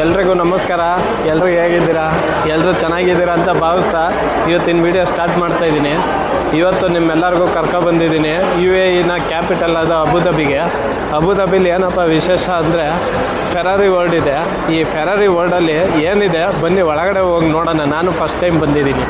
ಎಲ್ರಿಗೂ ನಮಸ್ಕಾರ. ಎಲ್ಲರೂ ಹೇಗಿದ್ದೀರಾ? ಎಲ್ಲರೂ ಚೆನ್ನಾಗಿದ್ದೀರಾ ಅಂತ ಭಾವಿಸ್ತಾ ಇವತ್ತಿನ ವಿಡಿಯೋ ಸ್ಟಾರ್ಟ್ ಮಾಡ್ತಾ ಇದ್ದೀನಿ. ಇವತ್ತು ನಿಮ್ಮೆಲ್ಲರಿಗೂ ಕರ್ಕೊಬಂದಿದ್ದೀನಿ UAEನ ಕ್ಯಾಪಿಟಲ್ ಆದ ಅಬುಧಾಬಿಗೆ. ಅಬುಧಾಬಿಲಿ ಏನಪ್ಪ ವಿಶೇಷ ಅಂದರೆ ಫೆರಾರಿ ವರ್ಲ್ಡ್ ಇದೆ. ಈ ಫೆರಾರಿ ವರ್ಲ್ಡಲ್ಲಿ ಏನಿದೆ ಬನ್ನಿ ಒಳಗಡೆ ಹೋಗಿ ನೋಡೋಣ. ನಾನು ಫಸ್ಟ್ ಟೈಮ್ ಬಂದಿದ್ದೀನಿ.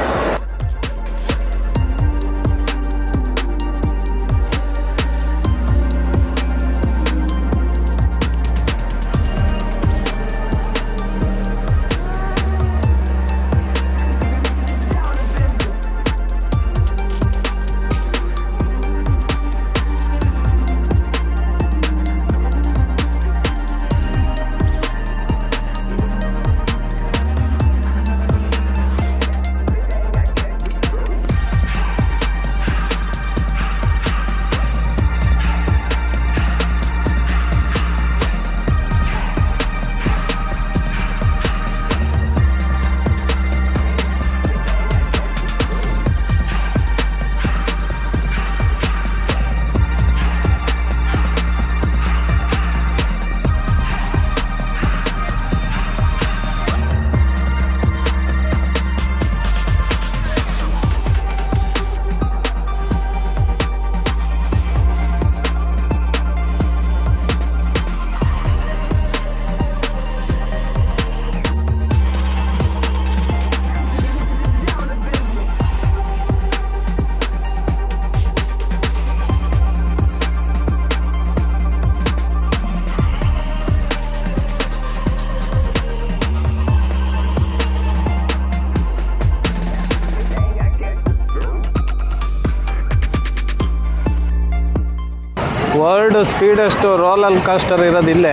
ವರ್ಲ್ಡ್ ಸ್ಪೀಡೆಸ್ಟು ರೋಲರ್ ಕಾಸ್ಟರ್ ಇರೋದಿಲ್ಲೇ,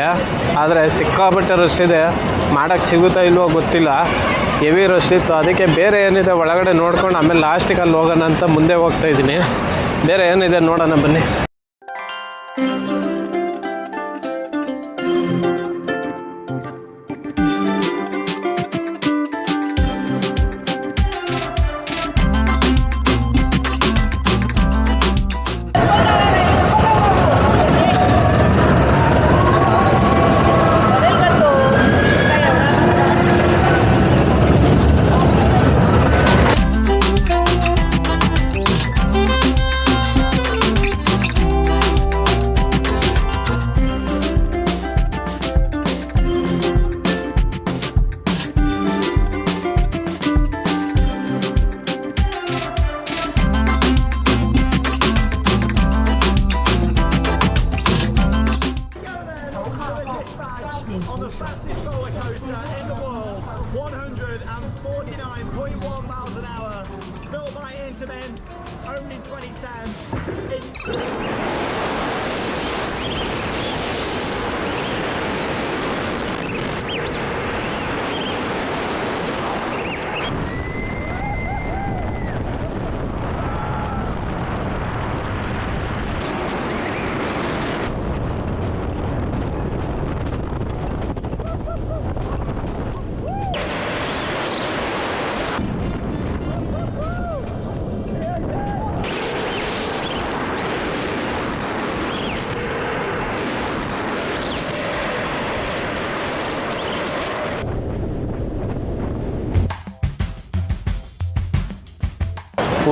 ಆದರೆ ಸಿಕ್ಕಾಪಟ್ಟೆ ರಶ್ ಇದೆ. ಮಾಡೋಕ್ಕೆ ಸಿಗುತ್ತಾ ಇಲ್ವೋ ಗೊತ್ತಿಲ್ಲ, ಹೆವಿ ರಶ್ ಇತ್ತು. ಅದಕ್ಕೆ ಬೇರೆ ಏನಿದೆ ಒಳಗಡೆ ನೋಡ್ಕೊಂಡು ಆಮೇಲೆ ಲಾಸ್ಟಿಗೆ ಅಲ್ಲಿ ಹೋಗೋಣ ಅಂತ ಮುಂದೆ ಹೋಗ್ತಾ ಇದ್ದೀನಿ. ಬೇರೆ ಏನಿದೆ ನೋಡೋಣ ಬನ್ನಿ. On the fastest roller coaster in the world, 149.1 miles an hour, built by Intermin, owned in 2010.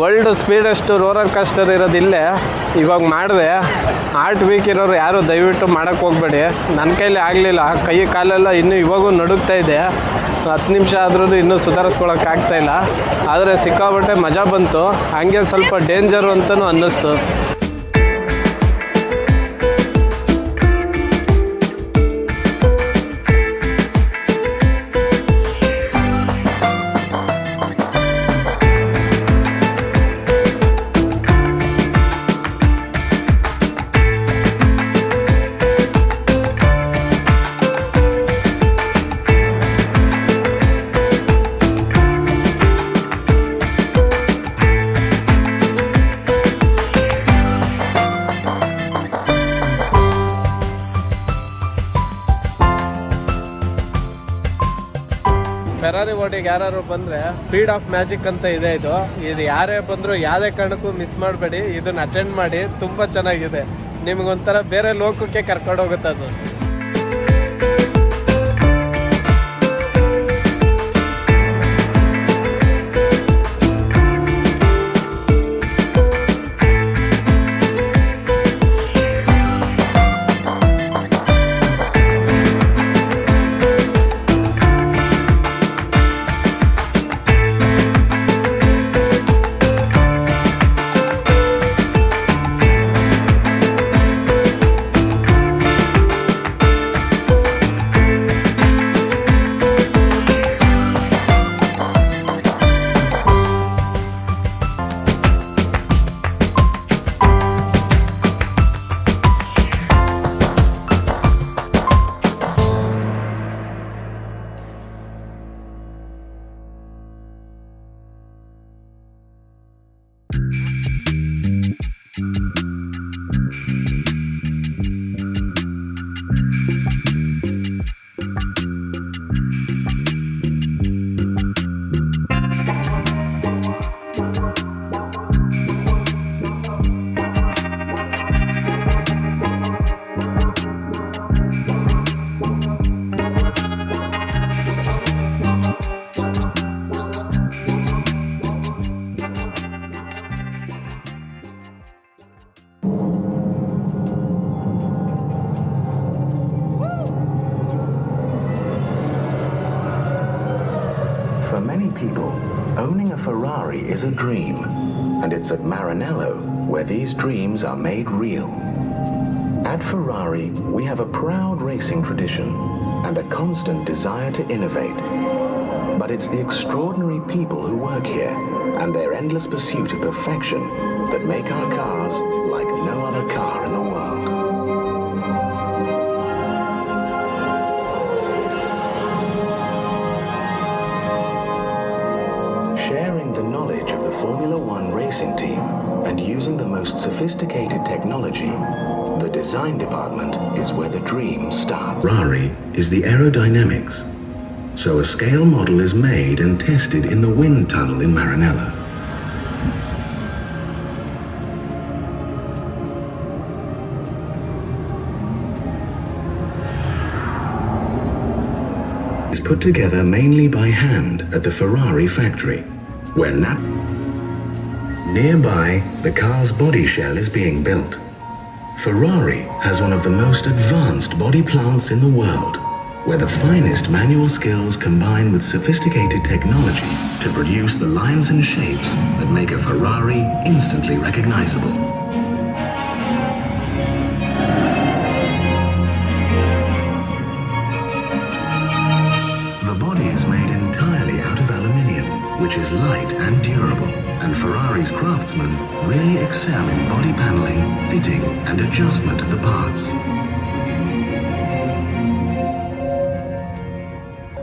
World speedest roller coaster ಇರೋದಿಲ್ಲೇ. ಇವಾಗ ಮಾಡಿದೆ. ಹಾರ್ಟ್ ವೀಕ್ ಇರೋರು ಯಾರು ದಯವಿಟ್ಟು ಮಾಡೋಕ್ಕೆ ಹೋಗಬೇಡಿ. ನನ್ನ ಕೈಲಿ ಆಗಲಿಲ್ಲ, ಕೈ ಕಾಲೆಲ್ಲ ಇನ್ನೂ ಇವಾಗೂ ನಡುಗ್ತಾ ಇದೆ. 10 ನಿಮಿಷ ಆದ್ರೂ ಇನ್ನೂ ಸುಧಾರಿಸ್ಕೊಳಕ್ಕಾಗ್ತಾಯಿಲ್ಲ. ಆದರೆ ಸಿಕ್ಕಾಪಟ್ಟೆ ಮಜಾ ಬಂತು. ಹಾಗೆ ಸ್ವಲ್ಪ ಡೇಂಜರು ಅಂತಲೂ ಅನ್ನಿಸ್ತು. ಫೆರಾರಿ ವರ್ಲ್ಡಿಗೆ ಯಾರು ಬಂದರೆ ಸ್ಪೀಡ್ ಆಫ್ ಮ್ಯಾಜಿಕ್ ಅಂತ ಇದೆ. ಇದು ಯಾರೇ ಬಂದರೂ ಯಾವುದೇ ಕಾರಣಕ್ಕೂ ಮಿಸ್ ಮಾಡಬೇಡಿ. ಇದನ್ನು ಅಟೆಂಡ್ ಮಾಡಿ, ತುಂಬ ಚೆನ್ನಾಗಿದೆ. ನಿಮಗೊಂಥರ ಬೇರೆ ಲೋಕಕ್ಕೆ ಕರ್ಕೊಂಡು ಹೋಗುತ್ತೆ ಅದು. people, owning a Ferrari is a dream, and it's at Maranello where these dreams are made real. At Ferrari, we have a proud racing tradition and a constant desire to innovate. But it's the extraordinary people who work here and their endless pursuit of perfection that make our cars like no other car in the world. Sharing the knowledge of the Formula One racing team and using the most sophisticated technology, the design department is where the dreams start. Ferrari is the aerodynamics. So a scale model is made and tested in the wind tunnel in Maranello. It's put together mainly by hand at the Ferrari factory, where nearby the car's body shell is being built. Ferrari has one of the most advanced body plants in the world, where the finest manual skills combine with sophisticated technology to produce the lines and shapes that make a Ferrari instantly recognizable. The body is made entirely out of aluminium, which is light and durable, and Ferrari's craftsmen really excel in body paneling, fitting, and adjustment of the parts.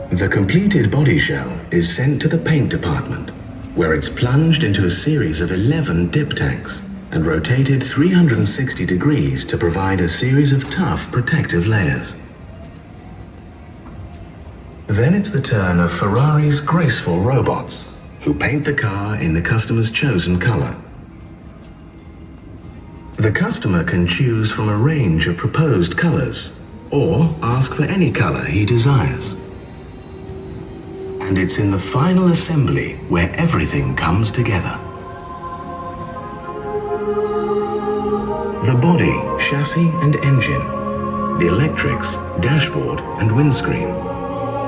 The completed body shell is sent to the paint department, where it's plunged into a series of 11 dip tanks and rotated 360 degrees to provide a series of tough protective layers. Then it's the turn of Ferrari's graceful robots, who paint the car in the customer's chosen color. The customer can choose from a range of proposed colors or ask for any color he desires. And it's in the final assembly where everything comes together. The body, chassis and engine, the electrics, dashboard and windscreen.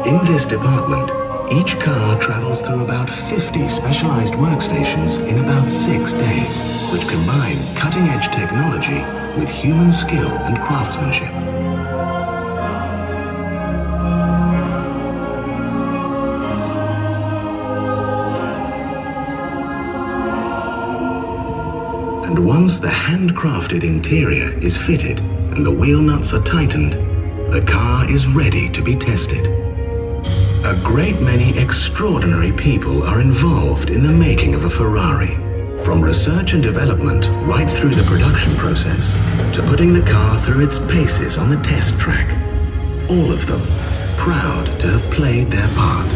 In this department, each car travels through about 50 specialized workstations in about 6 days, which combine cutting-edge technology with human skill and craftsmanship. And once the handcrafted interior is fitted and the wheel nuts are tightened, the car is ready to be tested. A great many extraordinary people are involved in the making of a Ferrari, from research and development right through the production process to putting the car through its paces on the test track. All of them proud to have played their part.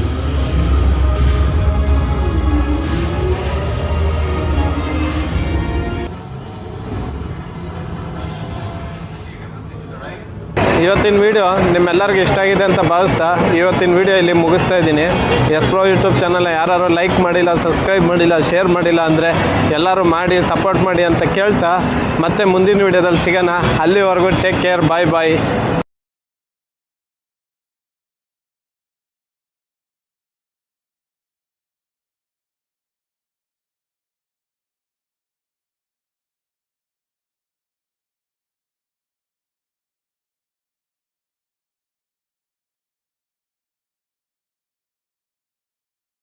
ಇವತ್ತಿನ video ನಿಮ್ಮೆಲ್ಲರಿಗೂ ಇಷ್ಟ ಆಗಿದೆ ಅಂತ ಭಾವಿಸ್ತಾ ಇವತ್ತಿನ video ಇಲ್ಲಿ ಮುಗಿಸ್ತಾ ಇದ್ದೀನಿ. ಎಸ್ ಪ್ರೋ ಯೂಟ್ಯೂಬ್ ಚಾನಲ್ನ ಯಾರು ಲೈಕ್ ಮಾಡಿಲ್ಲ, ಸಬ್ಸ್ಕ್ರೈಬ್ ಮಾಡಿಲ್ಲ, ಶೇರ್ ಮಾಡಿಲ್ಲ ಅಂದರೆ ಎಲ್ಲರೂ ಮಾಡಿ ಸಪೋರ್ಟ್ ಮಾಡಿ ಅಂತ ಕೇಳ್ತಾ ಮತ್ತೆ ಮುಂದಿನ ವಿಡಿಯೋದಲ್ಲಿ ಸಿಗೋಣ. ಅಲ್ಲಿವರೆಗೂ ಟೇಕ್ ಕೇರ್, ಬಾಯ್ ಬಾಯ್.